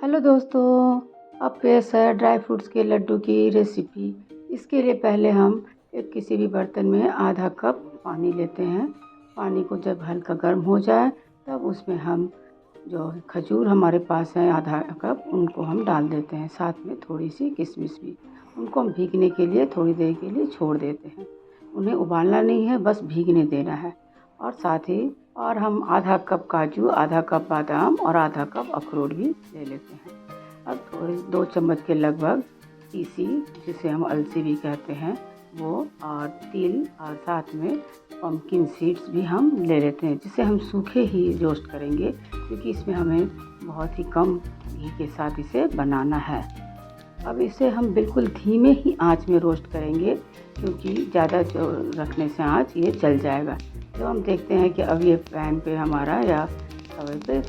Hello दोस्तों, अब पेश है ड्राई फ्रूट्स के लड्डू की रेसिपी। इसके लिए पहले हम एक किसी भी बर्तन में आधा कप पानी लेते हैं। पानी को जब हल्का गर्म हो जाए तब उसमें हम जो खजूर हमारे पास है आधा कप, उनको हम डाल देते हैं, साथ में थोड़ी सी किशमिश भी। उनको हम भीगने के लिए थोड़ी देर के लिए छोड़ देते हैं। उन्हें उबालना नहीं है, बस भीगने देना है। और साथ ही हम आधा कप काजू, आधा कप बादाम और आधा कप अखरोट भी ले लेते हैं। अब थोड़ी 2 चम्मच के लगभग तीसी, जिसे हम अलसी भी कहते हैं, वो, और तिल, और साथ में पम्पकिन सीड्स भी हम ले लेते हैं, जिसे हम सूखे ही रोस्ट करेंगे क्योंकि इसमें हमें बहुत ही कम घी के साथ इसे बनाना है। अब इसे हम बिल्कुल धीमे ही आंच में रोस्ट करेंगे क्योंकि ज़्यादा जो रखने से आंच ये जल जाएगा। जब हम देखते हैं कि अब ये पैन पे हमारा या तवे पे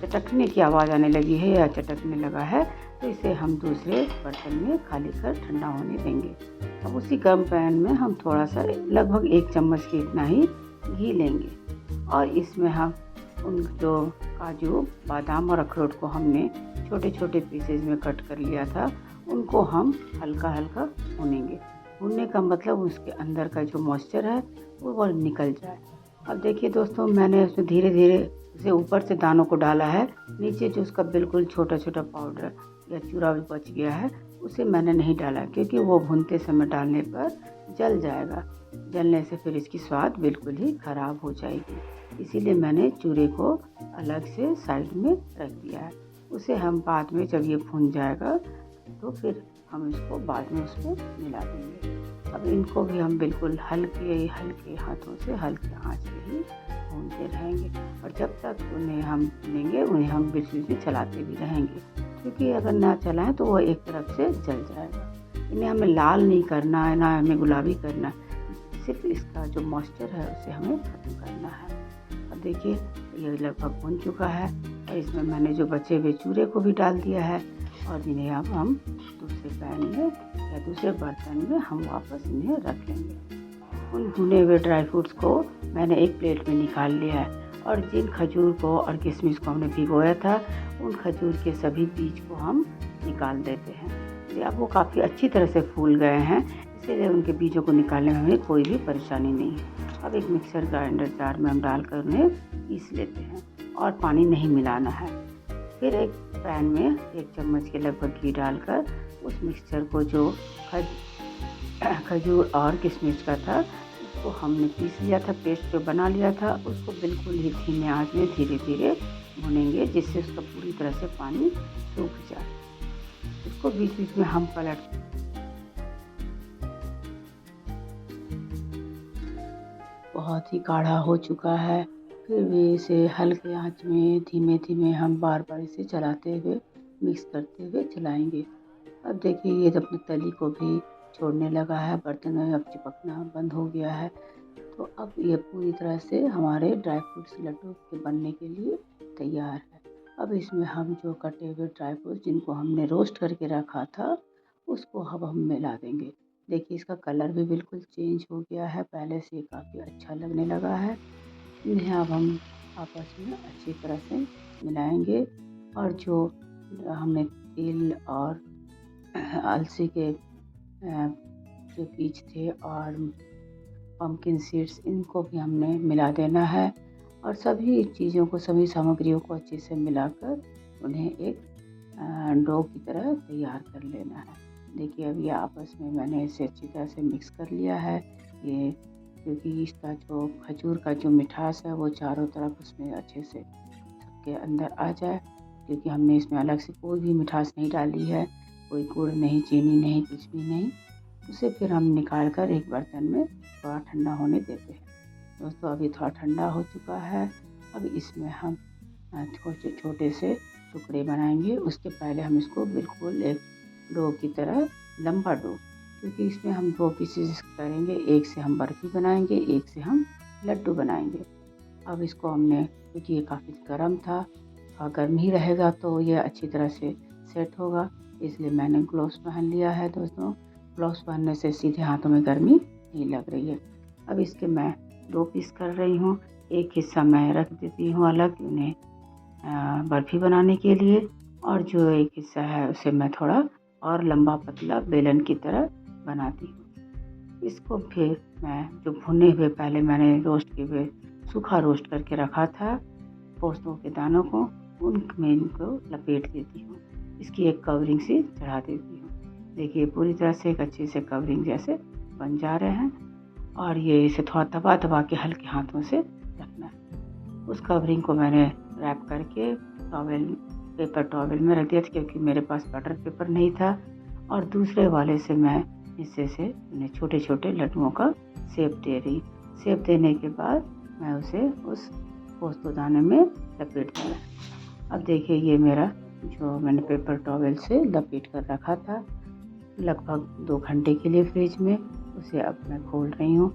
चटकने की आवाज़ आने लगी है या चटकने लगा है, तो इसे हम दूसरे बर्तन में खाली कर ठंडा होने देंगे। अब उसी गर्म पैन में हम थोड़ा सा लगभग 1 चम्मच के इतना ही घी लेंगे और इसमें हम उन जो काजू, बादाम और अखरोट को हमने छोटे छोटे पीसेज में कट कर लिया था, उनको हम हल्का हल्का भूनेंगे। भूनने का मतलब उसके अंदर का जो मॉइस्चर है वो निकल जाए। अब देखिए दोस्तों, मैंने उसमें धीरे धीरे उसे ऊपर से दानों को डाला है, नीचे जो उसका बिल्कुल छोटा छोटा पाउडर या चूरा भी बच गया है उसे मैंने नहीं डाला क्योंकि वो भूनते समय डालने पर जल जाएगा। जलने से फिर इसकी स्वाद बिल्कुल ही ख़राब हो जाएगी, इसीलिए मैंने चूरे को अलग से साइड में रख दिया है। उसे हम बाद में जब ये भून जाएगा तो फिर हम इसको बाद में उसमें मिला देंगे। अब इनको भी हम बिल्कुल हल्के हल्के हाथों से हल्के आंच पे ही भूनते रहेंगे और जब तक उन्हें हम भूनेंगे उन्हें हम बीच बीच में चलाते भी रहेंगे, क्योंकि अगर ना चलाएं तो वो एक तरफ से जल जाएगा। इन्हें हमें लाल नहीं करना है, ना हमें गुलाबी करना है, सिर्फ इसका जो मॉइस्चर है उसे हमें ख़त्म करना है। अब देखिए ये लगभग भून चुका है और इसमें मैंने जो बचे हुए चूरे को भी डाल दिया है और इन्हें अब हम दूसरे पैन में या दूसरे बर्तन में हम वापस इन्हें रख लेंगे। उन भुने हुए ड्राई फ्रूट्स को मैंने एक प्लेट में निकाल लिया है और जिन खजूर को और किशमिश को हमने भिगोया था उन खजूर के सभी बीज को हम निकाल देते हैं। अब वो काफ़ी अच्छी तरह से फूल गए हैं, इसीलिए उनके बीजों को निकालने में हमें कोई भी परेशानी नहीं है। अब एक मिक्सर ग्राइंडर जार में हम डालकर उन्हें पीस लेते हैं और पानी नहीं मिलाना है। फिर एक पैन में 1 चम्मच के लगभग घी डालकर उस मिक्सचर को जो खजूर और किशमिश का था उसको हमने पीस लिया था, पेस्ट जो बना लिया था, उसको बिल्कुल ही धीमे आंच में धीरे धीरे भुनेंगे जिससे उसका पूरी तरह से पानी सूख जाए। इसको बीच बीच में हम पलट बहुत ही गाढ़ा हो चुका है, फिर भी इसे हल्के आंच में धीमे धीमे हम बार बार इसे चलाते हुए मिक्स करते हुए चलाएंगे। अब देखिए ये अपनी तली को भी छोड़ने लगा है, बर्तन में अब चिपकना बंद हो गया है। तो अब ये पूरी तरह से हमारे ड्राई फ्रूट्स लड्डू के बनने के लिए तैयार है। अब इसमें हम जो कटे हुए ड्राई फ्रूट्स जिनको हमने रोस्ट करके रखा था उसको अब हम मिला देंगे। देखिए इसका कलर भी बिल्कुल चेंज हो गया है, पहले से काफ़ी अच्छा लगने लगा है। इन्हें अब हम आपस में अच्छी तरह से मिलाएंगे और जो हमने तिल और अलसी के जो बीज थे और पम्पकिन सीड्स इनको भी हमने मिला देना है और सभी चीज़ों को, सभी सामग्रियों को अच्छे से मिलाकर उन्हें एक डो की तरह तैयार कर लेना है। देखिए अब ये आपस में मैंने इसे अच्छी तरह से मिक्स कर लिया है, ये क्योंकि इसका जो खजूर का जो मिठास है वो चारों तरफ उसमें अच्छे से सबके अंदर आ जाए, क्योंकि हमने इसमें अलग से कोई भी मिठास नहीं डाली है, कोई गुड़ नहीं, चीनी नहीं, कुछ भी नहीं। उसे फिर हम निकाल कर एक बर्तन में थोड़ा ठंडा होने देते हैं। दोस्तों अभी थोड़ा ठंडा हो चुका है, अब इसमें हम छोटे छोटे से टुकड़े बनाएंगे। उसके पहले हम इसको बिल्कुल एक डो की तरह, लंबा डो, क्योंकि इसमें हम 2 पीसेस करेंगे, एक से हम बर्फ़ी बनाएंगे, एक से हम लड्डू बनाएंगे। अब इसको हमने, क्योंकि ये काफ़ी गर्म था और गर्म ही रहेगा तो ये अच्छी तरह से सेट होगा, इसलिए मैंने ग्लव्स पहन लिया है। दोस्तों ग्लव्स पहनने से सीधे हाथों में गर्मी नहीं लग रही है। अब इसके मैं 2 पीस कर रही हूँ, एक हिस्सा मैं रख देती हूँ अलग उन्हें बर्फ़ी बनाने के लिए और जो एक हिस्सा है उसे मैं थोड़ा और लंबा पतला बेलन की तरह बनाती हूँ। इसको फिर मैं जो भुने हुए पहले मैंने रोस्ट किए हुए सूखा रोस्ट करके रखा था पोस्तों के दानों को, उनमें इनको लपेट देती हूँ। इसकी एक कवरिंग सी चढ़ा देती हूँ। देखिए पूरी तरह से एक अच्छी से कवरिंग जैसे बन जा रहे हैं और ये इसे थोड़ा दबा दबा के हल्के हाथों से रखना है। उस कवरिंग को मैंने रैप करके पेपर टॉवल में रख दिया था क्योंकि मेरे पास बटर पेपर नहीं था, और दूसरे वाले से मैं हिस्से से उन्हें छोटे छोटे लड्डुओं का शेप दे रही। शेप देने के बाद मैं उसे उस पोस्तदाने में लपेट दिया। अब देखिए ये मेरा जो मैंने पेपर टॉवल से लपेट कर रखा था लगभग 2 घंटे के लिए फ्रिज में, उसे अब मैं खोल रही हूँ।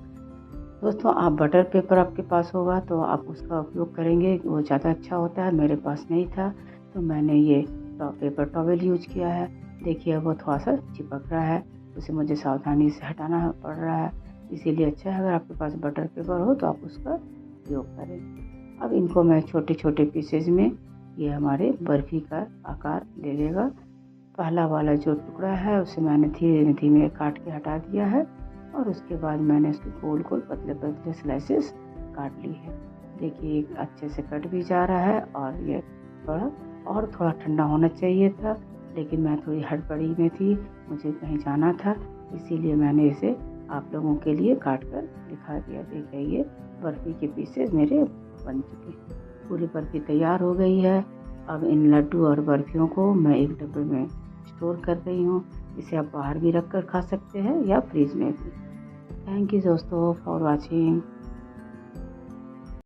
दोस्तों आप बटर पेपर आपके पास होगा तो आप उसका उपयोग करेंगे, वो ज़्यादा अच्छा होता है। मेरे पास नहीं था तो मैंने ये पेपर टॉवल यूज किया है। देखिए वो थोड़ा सा चिपक रहा है, उसे मुझे सावधानी से हटाना पड़ रहा है, इसीलिए अच्छा है अगर आपके पास बटर पेपर हो तो आप उसका उपयोग करें। अब इनको मैं छोटे छोटे पीसेज में, ये हमारे बर्फ़ी का आकार ले लेगा। पहला वाला जो टुकड़ा है उसे मैंने धीरे धीरे काट के हटा दिया है और उसके बाद मैंने उसके गोल गोल पतले पतले स्लाइसेस काट ली है। देखिए अच्छे से कट भी जा रहा है और ये थोड़ा ठंडा होना चाहिए था, लेकिन मैं थोड़ी हड़बड़ी में थी, मुझे कहीं जाना था, इसीलिए मैंने इसे आप लोगों के लिए काट कर दिखा दिया। देखिए ये बर्फ़ी के पीसेस मेरे बन चुके हैं, पूरी बर्फ़ी तैयार हो गई है। अब इन लड्डू और बर्फ़ियों को मैं एक डब्बे में स्टोर कर रही हूँ। इसे आप बाहर भी रख कर खा सकते हैं या फ्रिज में भी। थैंक यू दोस्तों फॉर वॉचिंग।